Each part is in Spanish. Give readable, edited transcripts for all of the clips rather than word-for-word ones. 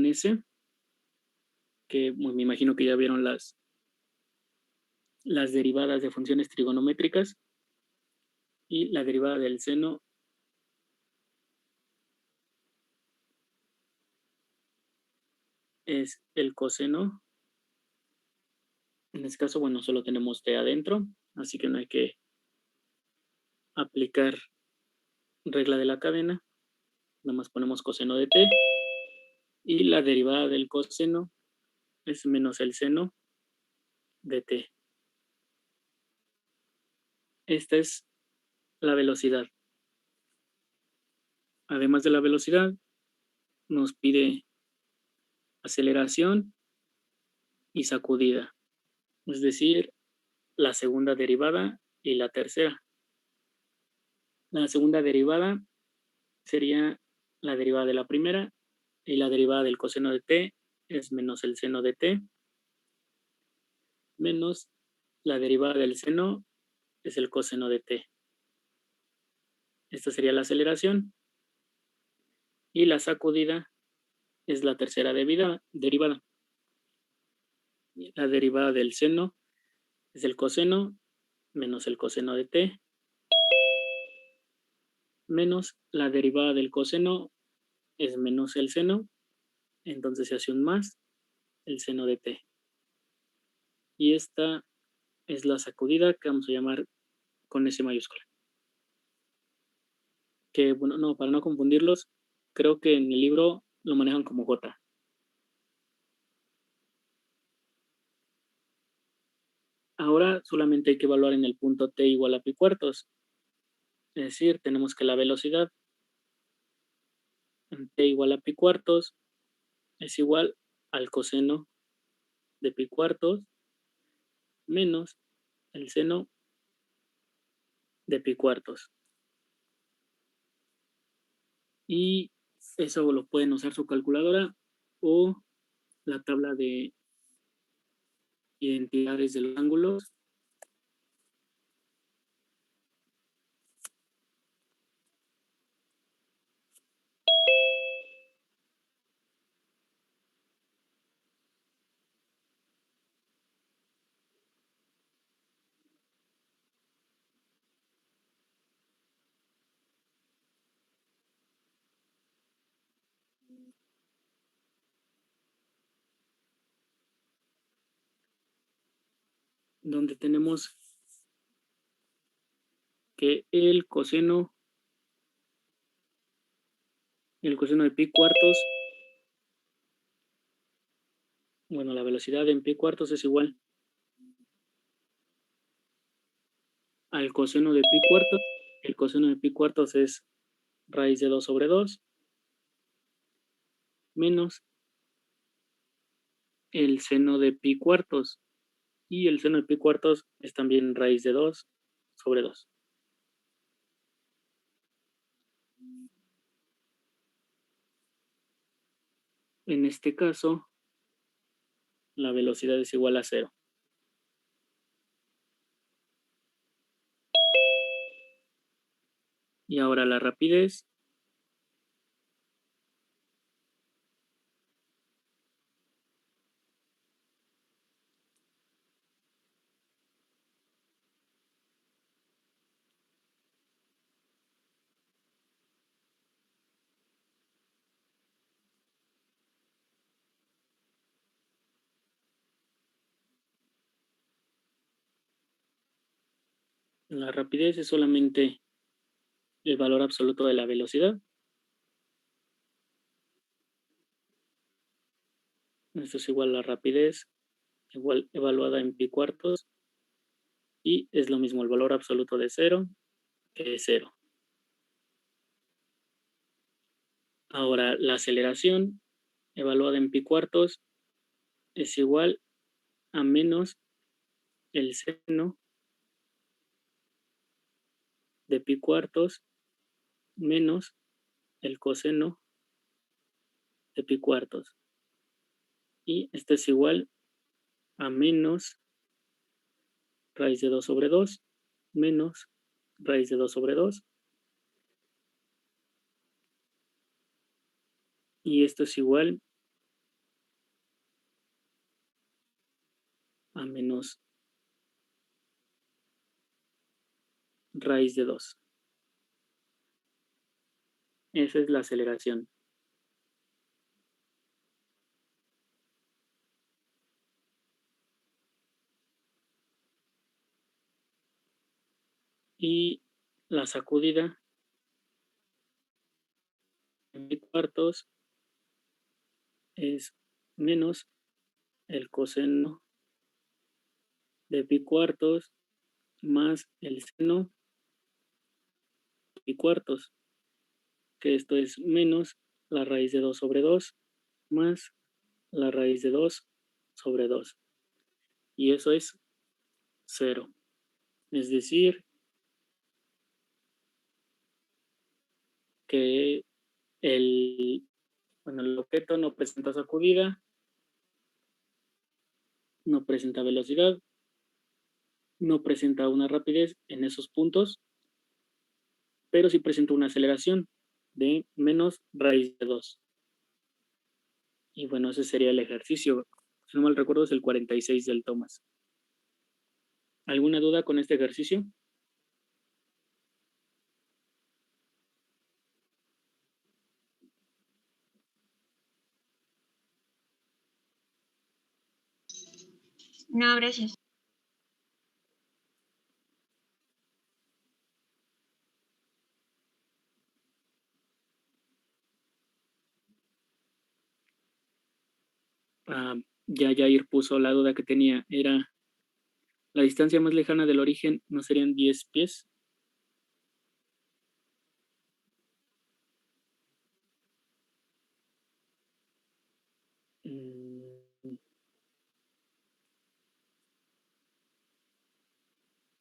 S, que me imagino que ya vieron las derivadas de funciones trigonométricas, y la derivada del seno es el coseno. En este caso, bueno, solo tenemos t adentro, así que no hay que aplicar regla de la cadena, nada más ponemos coseno de t, y la derivada del coseno es menos el seno de t. Esta es la velocidad. Además de la velocidad, nos pide aceleración y sacudida, es decir, la segunda derivada y la tercera. La segunda derivada sería la derivada de la primera, y la derivada del coseno de t es menos el seno de t, menos la derivada del seno es el coseno de t. Esta sería la aceleración, y la sacudida es la tercera derivada. La derivada del seno es el coseno menos el coseno de t, menos la derivada del coseno es menos el seno, entonces se hace un más el seno de t. Y esta es la sacudida, que vamos a llamar con S mayúscula. Que, bueno, no, para no confundirlos, creo que en el libro lo manejan como J. Ahora solamente hay que evaluar en el punto t igual a pi cuartos. Es decir, tenemos que la velocidad en t igual a pi cuartos es igual al coseno de pi cuartos menos el seno de pi cuartos. Y eso lo pueden usar su calculadora o la tabla de identidades de los ángulos. Donde tenemos que el coseno de pi cuartos, bueno, la velocidad en pi cuartos es igual al coseno de pi cuartos. El coseno de pi cuartos es raíz de 2 sobre 2 menos el seno de pi cuartos. Y el seno de pi cuartos es también raíz de 2 sobre 2. En este caso, la velocidad es igual a 0. Y ahora la rapidez. La rapidez es solamente el valor absoluto de la velocidad. Esto es igual a la rapidez, igual evaluada en pi cuartos. Y es lo mismo el valor absoluto de 0, que es 0. Ahora, la aceleración evaluada en pi cuartos es igual a menos el seno de pi cuartos menos el coseno de pi cuartos. Y esto es igual a menos raíz de 2 sobre 2 menos raíz de 2 sobre 2. Y esto es igual a menos raíz de 2. Esa es la aceleración. Y la sacudida en pi cuartos es menos el coseno de pi cuartos más el seno de pi cuartos, que esto es menos la raíz de 2 sobre 2 más la raíz de 2 sobre 2. Y eso es 0. Es decir, que el objeto no presenta sacudida, no presenta velocidad, no presenta una rapidez en esos puntos, pero sí presenta una aceleración de menos raíz de 2. Y bueno, ese sería el ejercicio. Si no mal recuerdo, es el 46 del Thomas. ¿Alguna duda con este ejercicio? No, gracias. Ya Jair puso la duda que tenía. Era, ¿la distancia más lejana del origen no serían 10 pies?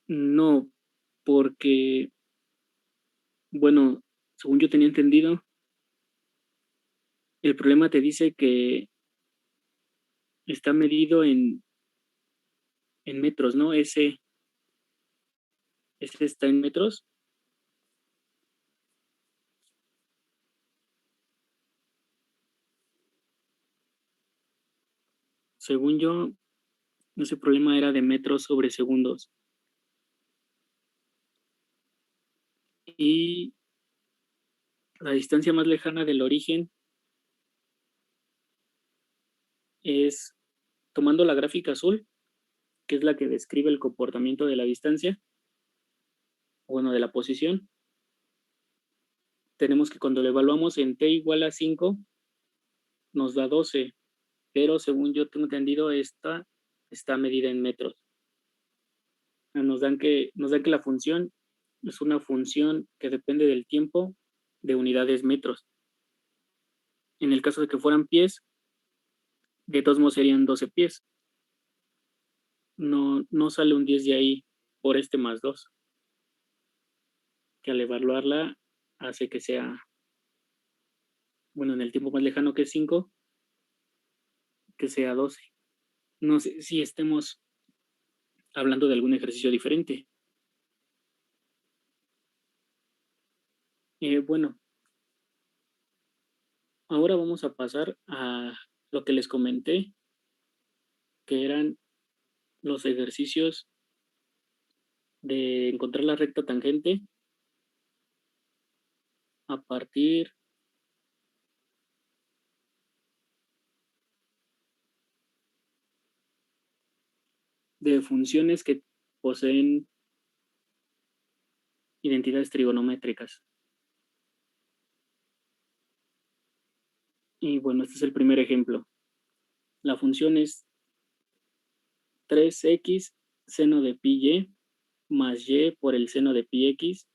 No, porque, bueno, según yo tenía entendido, el problema te dice que está medido en metros, ¿no? Ese está en metros. Según yo, ese problema era de metros sobre segundos. Y la distancia más lejana del origen es, tomando la gráfica azul, que es la que describe el comportamiento de la distancia, bueno, de la posición, tenemos que cuando lo evaluamos en t igual a 5, nos da 12, pero según yo tengo entendido, esta está medida en metros. Nos dan que la función es una función que depende del tiempo de unidades metros. En el caso de que fueran pies, de todos modos serían 12 pies. No sale un 10 de ahí por este más 2, que al evaluarla hace que sea, bueno, en el tiempo más lejano que es 5, que sea 12. No sé si estemos hablando de algún ejercicio diferente. Bueno, ahora vamos a pasar a lo que les comenté, que eran los ejercicios de encontrar la recta tangente a partir de funciones que poseen identidades trigonométricas. Y bueno, este es el primer ejemplo. La función es 3x seno de pi y más y por el seno de pi x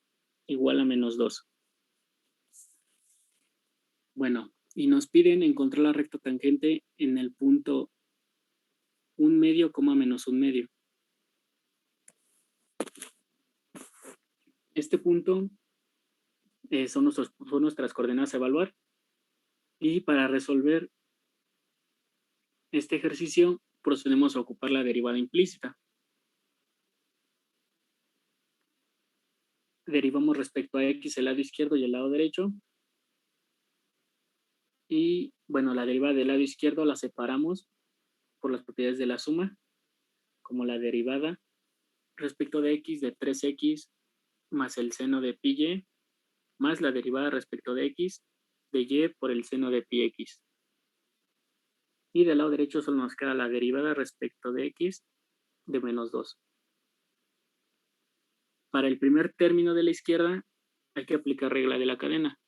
igual a menos 2. Bueno, y nos piden encontrar la recta tangente en el punto 1 medio, menos 1 medio. Este punto son nuestras coordenadas a evaluar. Y para resolver este ejercicio, procedemos a ocupar la derivada implícita. Derivamos respecto a x el lado izquierdo y el lado derecho. Y bueno, la derivada del lado izquierdo la separamos por las propiedades de la suma. como la derivada respecto de x de 3x más el seno de pi y más la derivada respecto de x de y por el seno de pi x. Y del lado derecho solo nos queda la derivada respecto de x de menos 2. Para el primer término de la izquierda hay que aplicar regla de la cadena.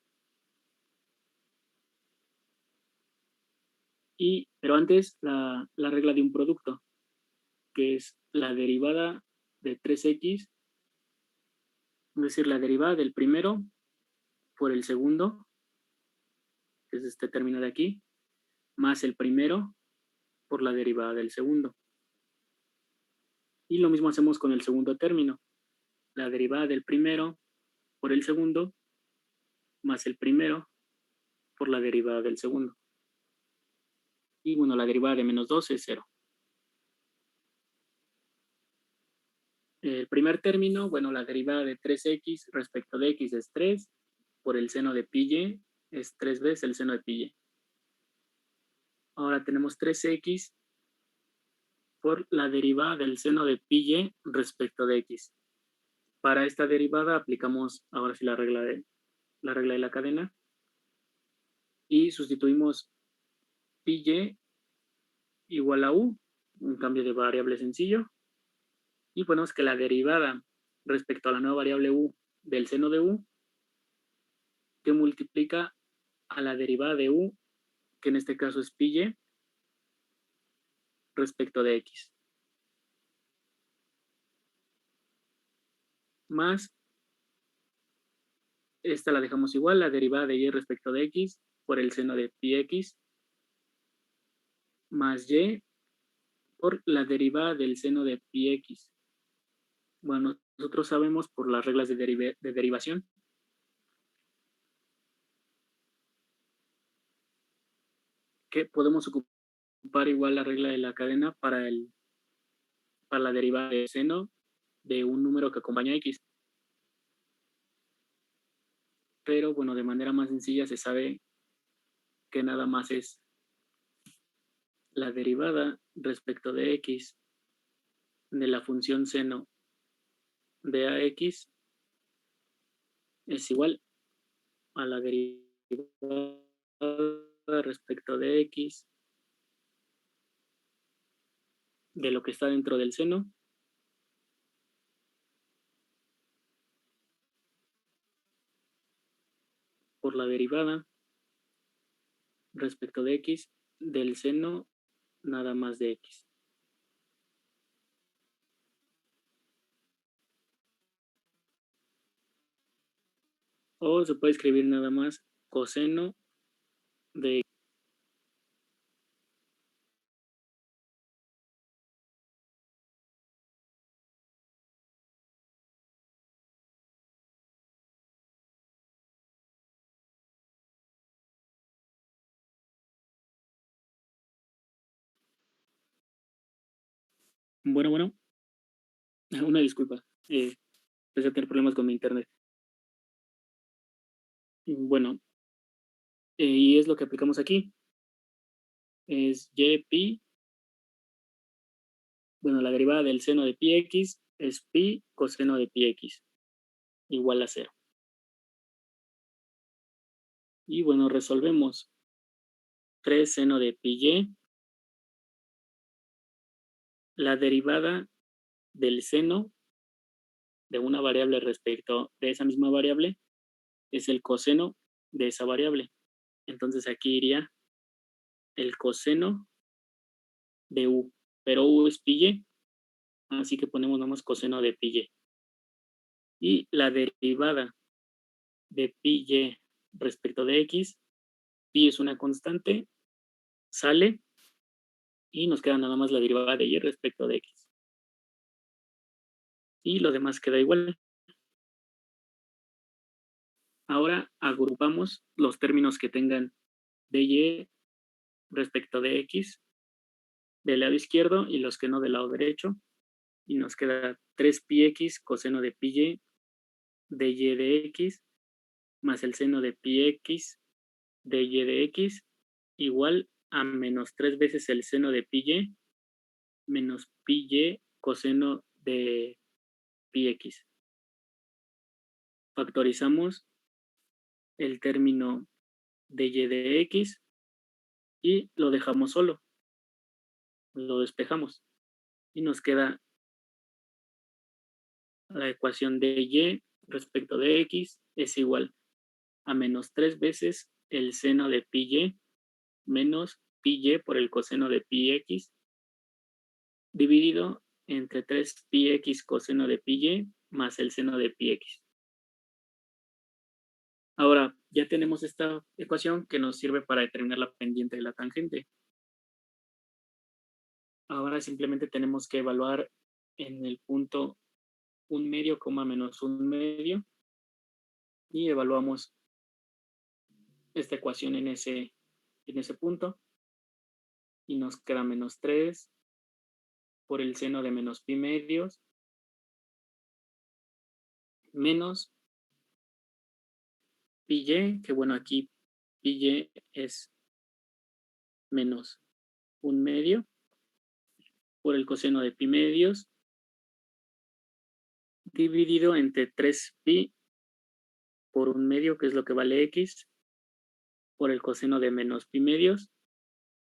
Pero antes la regla de un producto, que es la derivada de 3x, es decir, la derivada del primero por el segundo, que es este término de aquí, más el primero por la derivada del segundo. Y lo mismo hacemos con el segundo término, la derivada del primero por el segundo, más el primero por la derivada del segundo. Y bueno, la derivada de menos 2 es 0. El primer término, bueno, la derivada de 3x respecto de x es 3, por el seno de pi y es 3 veces el seno de pi y. Ahora tenemos 3x por la derivada del seno de pi y respecto de x. Para esta derivada aplicamos ahora sí la regla de la cadena y sustituimos pi y igual a u, un cambio de variable sencillo, y ponemos que la derivada respecto a la nueva variable u del seno de u que multiplica a la derivada de u, que en este caso es pi y, respecto de x. Más, esta la dejamos igual, la derivada de y respecto de x por el seno de pi x, más y por la derivada del seno de pi x. Bueno, nosotros sabemos por las reglas de derivación que podemos ocupar igual la regla de la cadena para la derivada del seno de un número que acompaña a x. Pero bueno, de manera más sencilla se sabe que nada más es la derivada respecto de x de la función seno de ax es igual a la derivada respecto de x de lo que está dentro del seno por la derivada respecto de x del seno nada más de x. O se puede escribir nada más coseno de x. Bueno, una disculpa. Empecé a tener problemas con mi internet. Bueno, y es lo que aplicamos aquí. Es y pi. Bueno, la derivada del seno de pi x es pi coseno de pi x igual a 0. Y bueno, resolvemos 3 seno de pi y. La derivada del seno de una variable respecto de esa misma variable es el coseno de esa variable. Entonces aquí iría el coseno de u, pero u es pi y, así que ponemos nomás coseno de pi y. Y la derivada de pi y respecto de x, pi es una constante, sale y nos queda nada más la derivada de y respecto de x. Y lo demás queda igual. Ahora agrupamos los términos que tengan de y respecto de x del lado izquierdo y los que no del lado derecho. Y nos queda 3πx coseno de pi y de y de x más el seno de pi x de y de x igual a menos 3 veces el seno de pi y menos pi y coseno de pi x. Factorizamos el término de y de x y lo dejamos solo. Lo despejamos. Y nos queda la ecuación de y respecto de x es igual a menos 3 veces el seno de pi y menos pi y por el coseno de pi x dividido entre 3 pi x coseno de pi y más el seno de pi x. Ahora, ya tenemos esta ecuación que nos sirve para determinar la pendiente de la tangente. Ahora simplemente tenemos que evaluar en el punto 1 medio, menos 1 medio y evaluamos esta ecuación en ese punto y nos queda menos 3 por el seno de menos pi medios menos pi y, que bueno, aquí pi y es menos 1 medio por el coseno de pi medios dividido entre 3 pi por 1 medio, que es lo que vale x, por el coseno de menos pi medios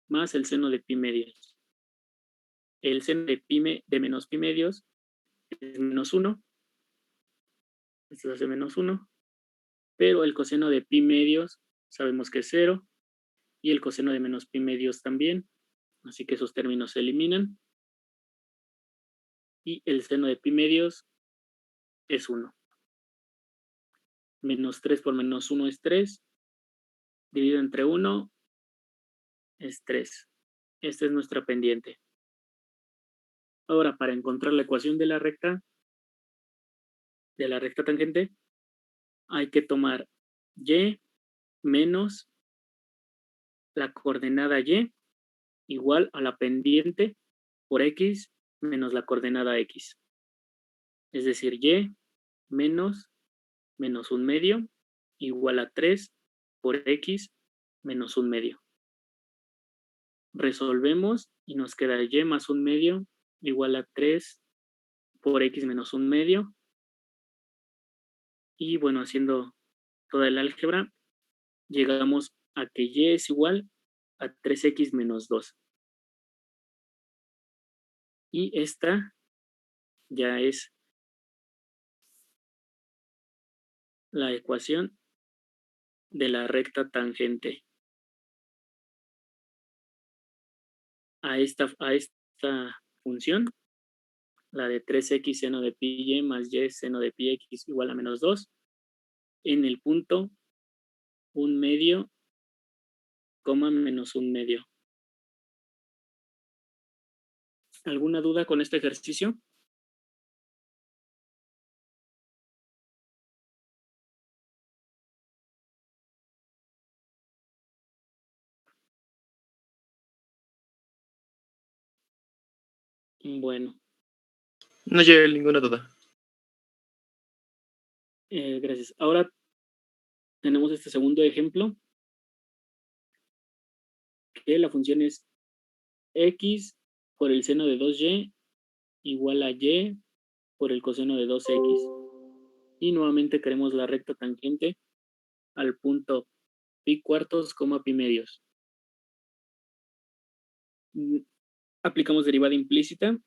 más el seno de pi medios. El seno de menos pi medios es menos 1, esto hace menos 1, pero el coseno de pi medios sabemos que es 0 y el coseno de menos pi medios también, así que esos términos se eliminan y el seno de pi medios es 1. Menos 3 por menos 1 es 3, dividido entre 1 es 3. Esta es nuestra pendiente. Ahora, para encontrar la ecuación de la recta tangente, hay que tomar y menos la coordenada y igual a la pendiente por x menos la coordenada x. Es decir, y menos 1 medio igual a 3 por x menos 1 medio. Resolvemos y nos queda y más 1 medio igual a 3 por x menos 1 medio. Y bueno, haciendo toda el álgebra, llegamos a que y es igual a 3x menos 2. Y esta ya es la ecuación de la recta tangente a esta función, la de 3x seno de pi y más y seno de pi x igual a menos 2, en el punto 1 medio, menos 1 medio. ¿Alguna duda con este ejercicio? Bueno. No llevé ninguna duda. Gracias. Ahora tenemos este segundo ejemplo, que la función es x por el seno de 2y igual a y por el coseno de 2x. Y nuevamente queremos la recta tangente al punto pi cuartos, pi medios. Aplicamos derivada implícita.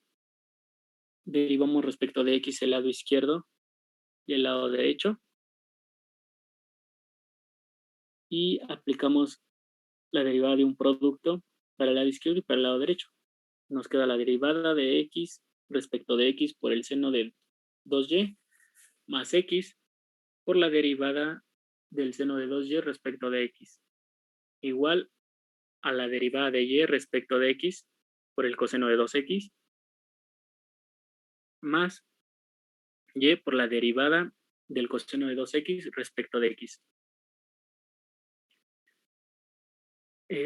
Derivamos respecto de x el lado izquierdo y el lado derecho. Y aplicamos la derivada de un producto para el lado izquierdo y para el lado derecho. Nos queda la derivada de x respecto de x por el seno de 2y más x por la derivada del seno de 2y respecto de x, igual a la derivada de y respecto de x por el coseno de 2x, más y por la derivada del coseno de 2x respecto de x.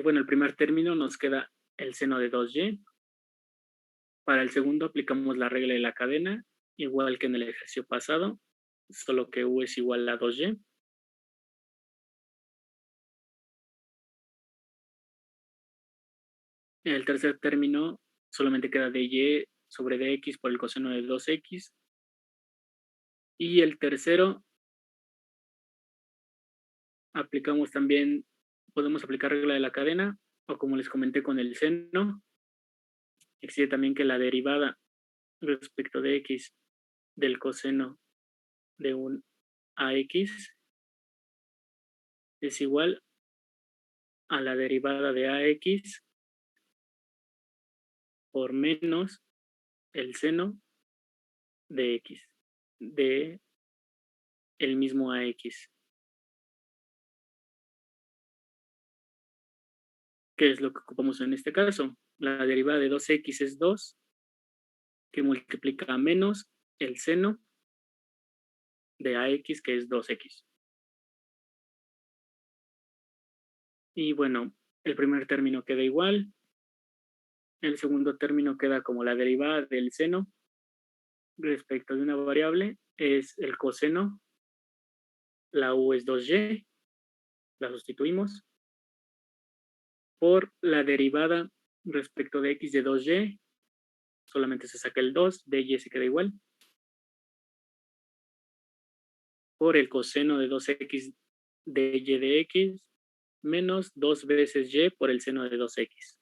Bueno, el primer término nos queda el seno de 2y. Para el segundo aplicamos la regla de la cadena, igual que en el ejercicio pasado, solo que u es igual a 2y. En el tercer término solamente queda dy sobre dx por el coseno de 2x. Y el tercero, aplicamos también, podemos aplicar regla de la cadena, o como les comenté con el seno, existe también que la derivada respecto de x del coseno de un ax es igual a la derivada de ax por menos el seno de x, de el mismo ax. ¿Qué es lo que ocupamos en este caso? La derivada de 2x es 2, que multiplica menos el seno de ax, que es 2x. Y bueno, el primer término queda igual. El segundo término queda como la derivada del seno respecto de una variable, es el coseno. La u es 2y, la sustituimos por la derivada respecto de x de 2y, solamente se saca el 2, dy se queda igual, por el coseno de 2x dy de x menos 2 veces y por el seno de 2x.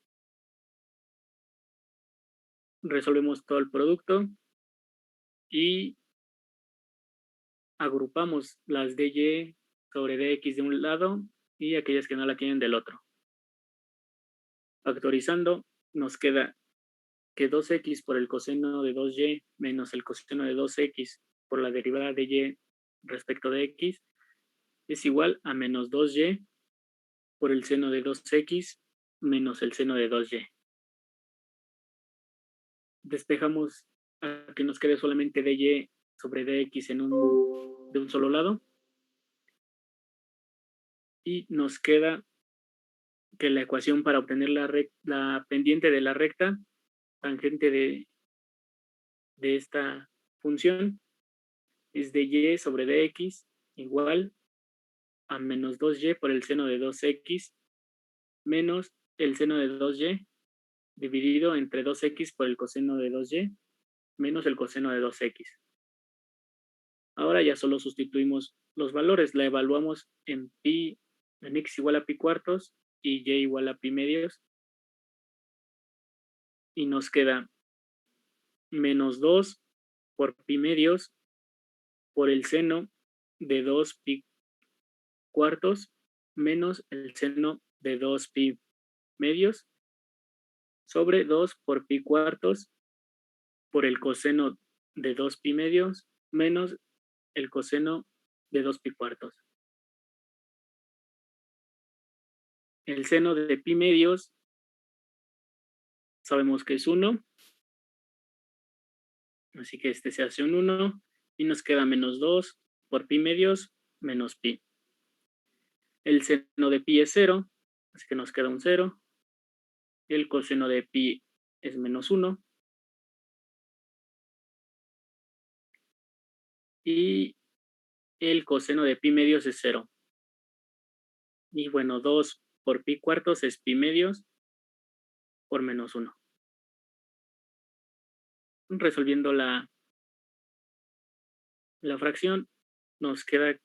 Resolvemos todo el producto y agrupamos las dy sobre dx de un lado y aquellas que no la tienen del otro. Factorizando, nos queda que 2x por el coseno de 2y menos el coseno de 2x por la derivada de y respecto de x es igual a menos 2y por el seno de 2x menos el seno de 2y. Despejamos a que nos quede solamente dy sobre dx de un solo lado. Y nos queda que la ecuación para obtener la pendiente de la recta tangente de esta función es dy sobre dx igual a menos 2y por el seno de 2x menos el seno de 2y dividido entre 2x por el coseno de 2y menos el coseno de 2x. Ahora ya solo sustituimos los valores, la evaluamos en x igual a pi cuartos y y igual a pi medios y nos queda menos 2 por pi medios por el seno de 2 pi cuartos menos el seno de 2 pi medios sobre 2 por pi cuartos por el coseno de 2 pi medios menos el coseno de 2 pi cuartos. El seno de pi medios sabemos que es 1, así que este se hace un 1 y nos queda menos 2 por pi medios menos pi. El seno de pi es 0, así que nos queda un 0. El coseno de pi es menos 1. Y el coseno de pi medios es 0. Y bueno, 2 por pi cuartos es pi medios por menos 1. Resolviendo la fracción, nos queda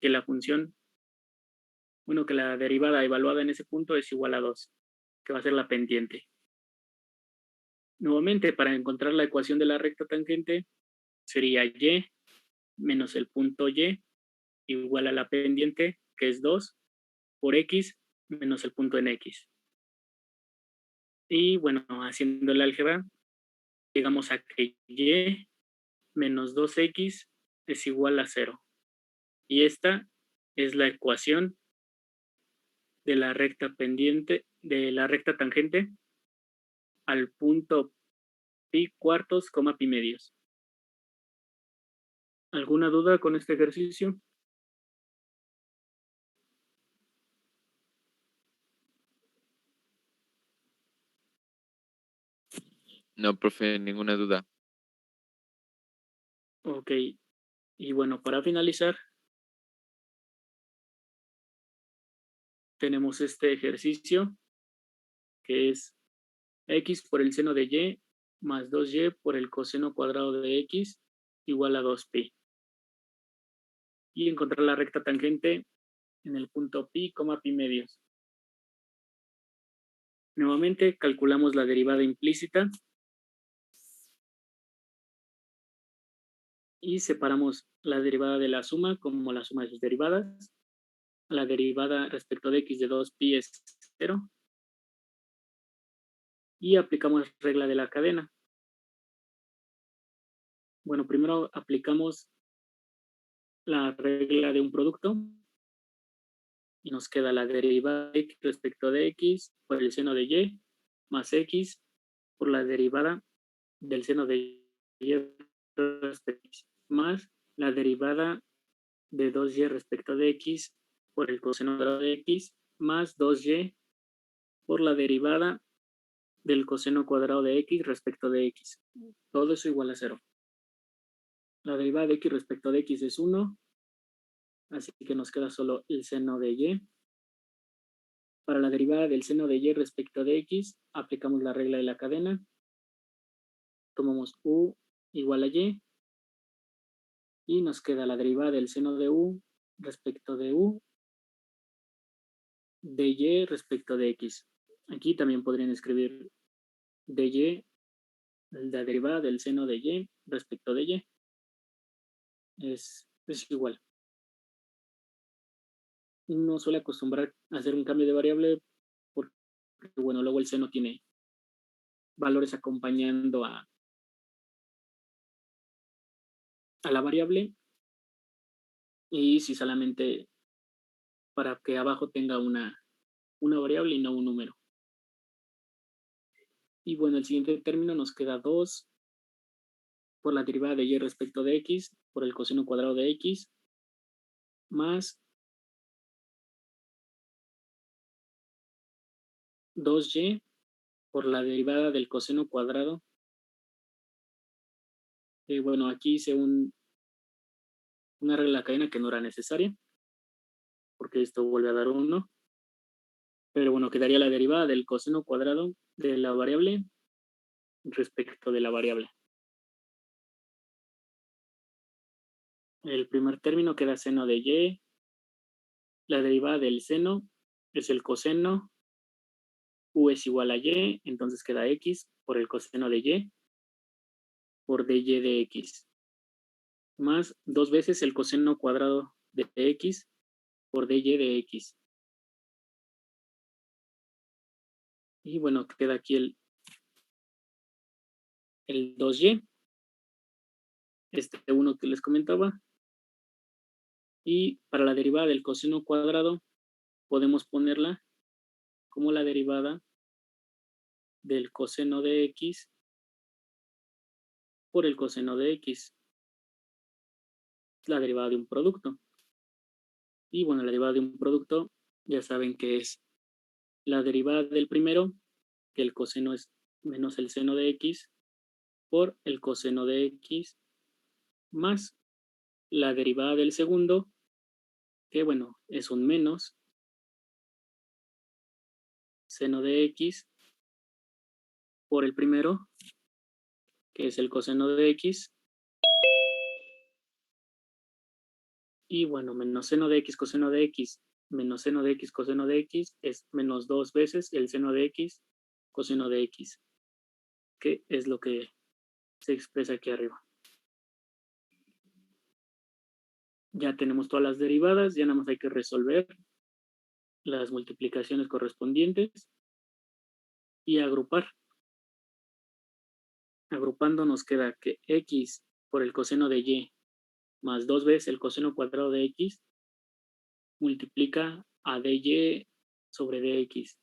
que la función, bueno, que la derivada evaluada en ese punto es igual a 2, que va a ser la pendiente. Nuevamente, para encontrar la ecuación de la recta tangente, sería y menos el punto y igual a la pendiente, que es 2, por x menos el punto en x. Y bueno, haciendo el álgebra, llegamos a que y menos 2x es igual a 0. Y esta es la ecuación de la recta pendiente, de la recta tangente al punto pi cuartos, pi medios. ¿Alguna duda con este ejercicio? No, profe, ninguna duda. Ok. Y bueno, para finalizar, tenemos este ejercicio que es x por el seno de y más 2y por el coseno cuadrado de x igual a 2pi. Y encontrar la recta tangente en el punto pi, pi medios. Nuevamente calculamos la derivada implícita y separamos la derivada de la suma como la suma de sus derivadas. La derivada respecto de x de 2pi es 0. Y aplicamos regla de la cadena. Bueno, primero aplicamos la regla de un producto y nos queda la derivada de x respecto de x por el seno de y más x por la derivada del seno de y respecto de x más la derivada de 2y respecto de x por el coseno cuadrado de x más 2y por la derivada del coseno cuadrado de x respecto de x. Todo eso igual a 0. La derivada de x respecto de x es 1, así que nos queda solo el seno de y. Para la derivada del seno de y respecto de x, aplicamos la regla de la cadena. Tomamos u igual a y. Y nos queda la derivada del seno de u respecto de u de y respecto de x. Aquí también podrían escribir de y, la derivada del seno de y respecto de y. Es igual. Uno suele acostumbrar a hacer un cambio de variable porque, bueno, luego el seno tiene valores acompañando a la variable, y si solamente para que abajo tenga una variable y no un número. Y bueno, el siguiente término nos queda 2 por la derivada de y respecto de x por el coseno cuadrado de x más 2y por la derivada del coseno cuadrado. Bueno, aquí hice una regla de la cadena que no era necesaria, porque esto vuelve a dar 1. Pero bueno, quedaría la derivada del coseno cuadrado de la variable respecto de la variable. El primer término queda seno de y. La derivada del seno es el coseno. U es igual a y, entonces queda x por el coseno de y por dy de x. Más 2 veces el coseno cuadrado de x por dy de x. Y bueno, queda aquí el 2y. Este uno que les comentaba. Y para la derivada del coseno cuadrado podemos ponerla como la derivada del coseno de x por el coseno de x. La derivada de un producto. Y bueno, la derivada de un producto ya saben que es la derivada del primero, que el coseno es menos el seno de x, por el coseno de x, más la derivada del segundo, que bueno, es un menos seno de x, por el primero, que es el coseno de x, y bueno, menos seno de x coseno de x, menos seno de x coseno de x, es menos 2 veces el seno de x coseno de x, que es lo que se expresa aquí arriba. Ya tenemos todas las derivadas, ya nada más hay que resolver las multiplicaciones correspondientes y agrupar. Agrupando nos queda que x por el coseno de y más 2 veces el coseno cuadrado de x multiplica a dy sobre dx.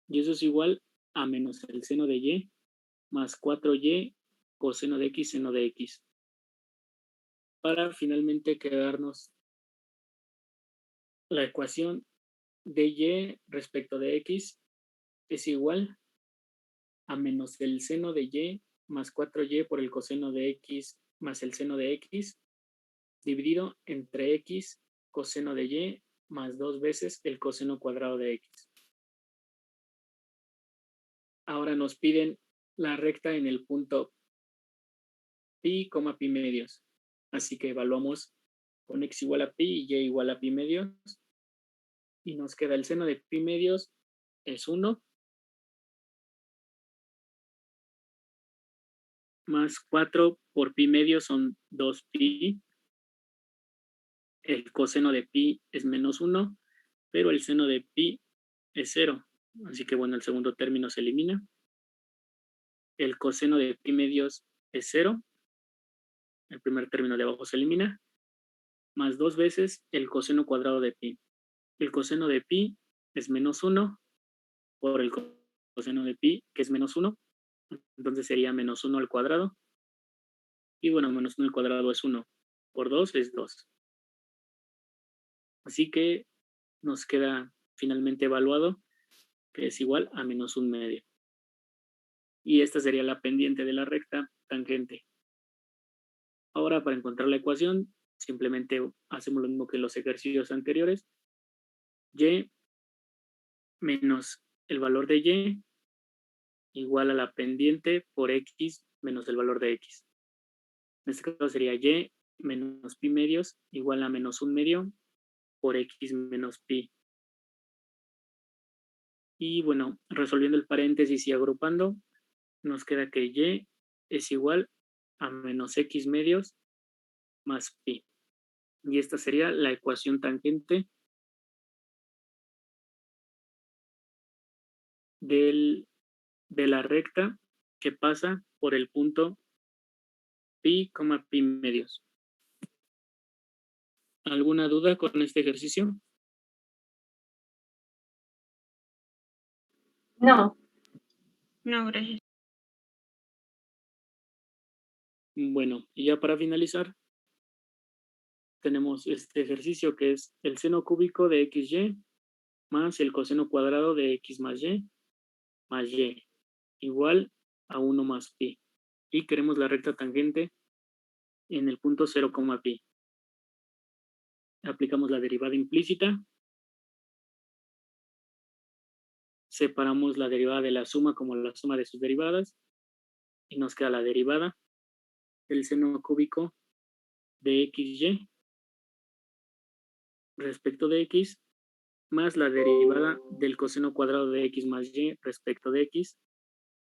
Y eso es igual a menos el seno de y más 4y coseno de x seno de x. Para finalmente quedarnos la ecuación de y respecto de x es igual a menos el seno de y más 4y por el coseno de x más el seno de x dividido entre x coseno de y más 2 veces el coseno cuadrado de x. Ahora nos piden la recta en el punto pi, pi medios. Así que evaluamos con x igual a pi y y igual a pi medios. Y nos queda el seno de pi medios es 1 más 4 por pi medios son 2pi. El coseno de pi es menos 1, pero el seno de pi es 0. Así que bueno, el segundo término se elimina. El coseno de pi medios es 0. El primer término de abajo se elimina. Más 2 veces el coseno cuadrado de pi. El coseno de pi es menos 1 por el coseno de pi, que es menos 1. Entonces sería menos 1 al cuadrado. Y bueno, menos 1 al cuadrado es 1. Por 2 es 2. Así que nos queda finalmente evaluado que es igual a menos 1 medio. Y esta sería la pendiente de la recta tangente. Ahora, para encontrar la ecuación, simplemente hacemos lo mismo que en los ejercicios anteriores. Y menos el valor de y igual a la pendiente por x menos el valor de x. En este caso sería y menos pi medios igual a menos 1 medio por x menos pi. Y bueno, resolviendo el paréntesis y agrupando, nos queda que y es igual a menos x medios más pi. Y esta sería la ecuación tangente de la recta que pasa por el punto pi, pi medios. ¿Alguna duda con este ejercicio? No. No, gracias. Bueno, y ya para finalizar, tenemos este ejercicio que es el seno cúbico de xy más el coseno cuadrado de x más y igual a 1 más pi. Y queremos la recta tangente en el punto 0, pi. Aplicamos la derivada implícita. Separamos la derivada de la suma como la suma de sus derivadas. Y nos queda la derivada del seno cúbico de xy respecto de x más la derivada del coseno cuadrado de x más y respecto de x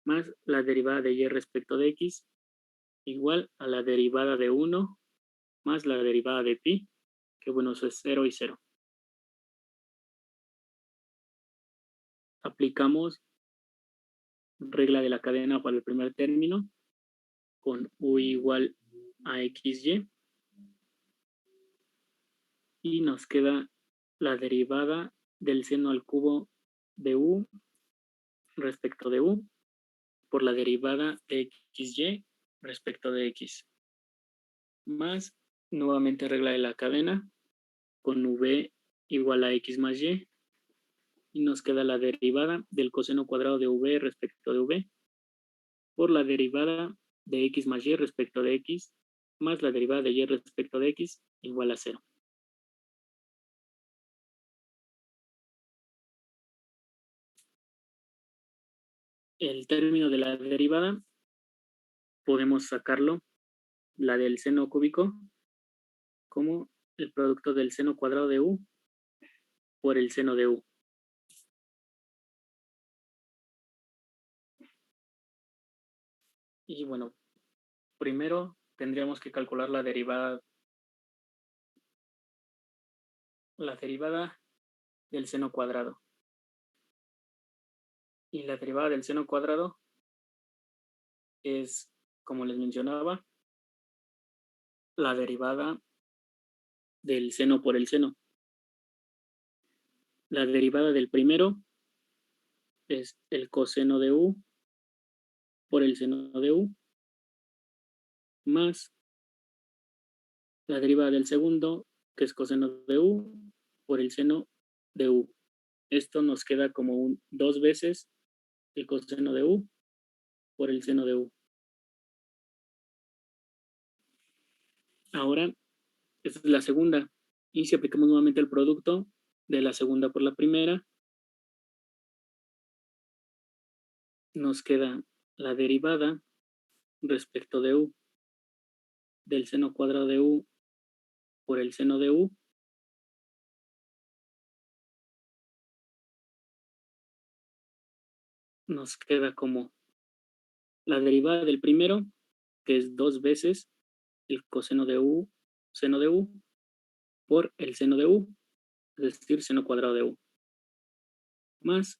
más la derivada de y respecto de x igual a la derivada de 1 más la derivada de pi, que bueno, eso es 0 y 0. Aplicamos regla de la cadena para el primer término con u igual a xy y nos queda la derivada del seno al cubo de u respecto de u por la derivada de xy respecto de x más nuevamente regla de la cadena con v igual a x más y nos queda la derivada del coseno cuadrado de v respecto de v por la derivada de x más y respecto de x más la derivada de y respecto de x igual a 0. El término de la derivada podemos sacarlo, la del seno cúbico, como el producto del seno cuadrado de u por el seno de u. Y bueno, primero tendríamos que calcular la derivada del seno cuadrado. Y la derivada del seno cuadrado es, como les mencionaba, la derivada del seno por el seno. La derivada del primero es el coseno de u por el seno de u más la derivada del segundo, que es coseno de u por el seno de u. Esto nos queda como 2 veces el coseno de u por el seno de u. Ahora, esta es la segunda. Y si aplicamos nuevamente el producto de la segunda por la primera, nos queda la derivada respecto de u del seno cuadrado de u por el seno de u nos queda como la derivada del primero, que es 2 veces el coseno de u, seno de u, por el seno de u, es decir, seno cuadrado de u, más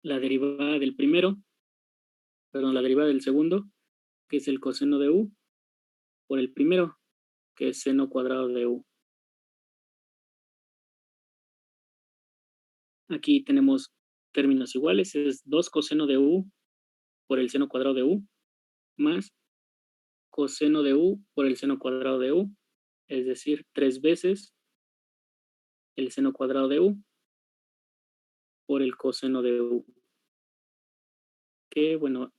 la derivada del primero, perdón, la derivada del segundo, que es el coseno de u, por el primero, que es seno cuadrado de u. Aquí tenemos términos iguales, es 2 coseno de u por el seno cuadrado de u, más coseno de u por el seno cuadrado de u, es decir, 3 veces el seno cuadrado de u por el coseno de u, que bueno,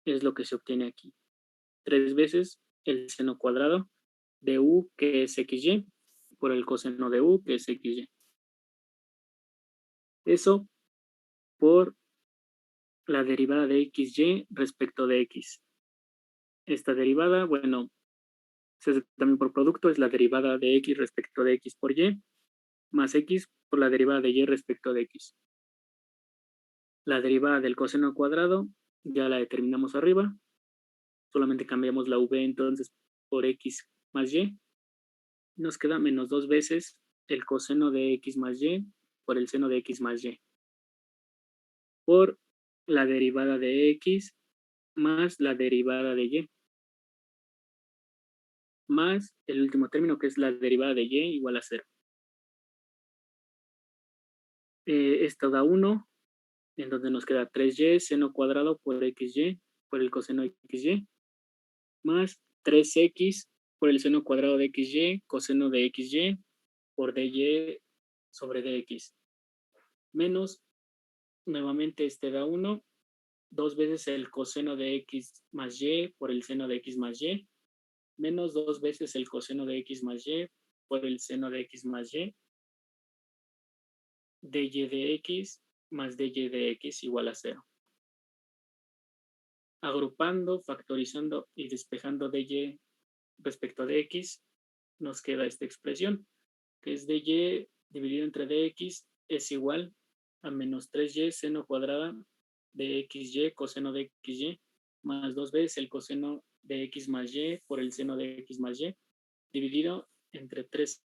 es lo que se obtiene aquí. 3 veces el seno cuadrado de u, que es xy, por el coseno de u, que es xy. Eso por la derivada de xy respecto de x. Esta derivada, bueno, se hace también por producto, es la derivada de x respecto de x por y, más x por la derivada de y respecto de x. La derivada del coseno cuadrado ya la determinamos arriba, solamente cambiamos la v entonces por x más y, nos queda menos 2 veces el coseno de x más y por el seno de x más y, por la derivada de x más la derivada de y, más el último término que es la derivada de y igual a 0. Esto da 1, en donde nos queda 3y seno cuadrado por xy, por el coseno de xy, más 3x por el seno cuadrado de xy, coseno de xy, por dy sobre dx, menos, nuevamente este da 1, 2 veces el coseno de x más y por el seno de x más y, menos 2 veces el coseno de x más y por el seno de x más y, dy de x más dy de x igual a 0. Agrupando, factorizando y despejando dy respecto de x, nos queda esta expresión, que es dy dividido entre dx es igual a menos 3y seno cuadrada de xy coseno de xy más 2 veces el coseno de x más y por el seno de x más y dividido entre 3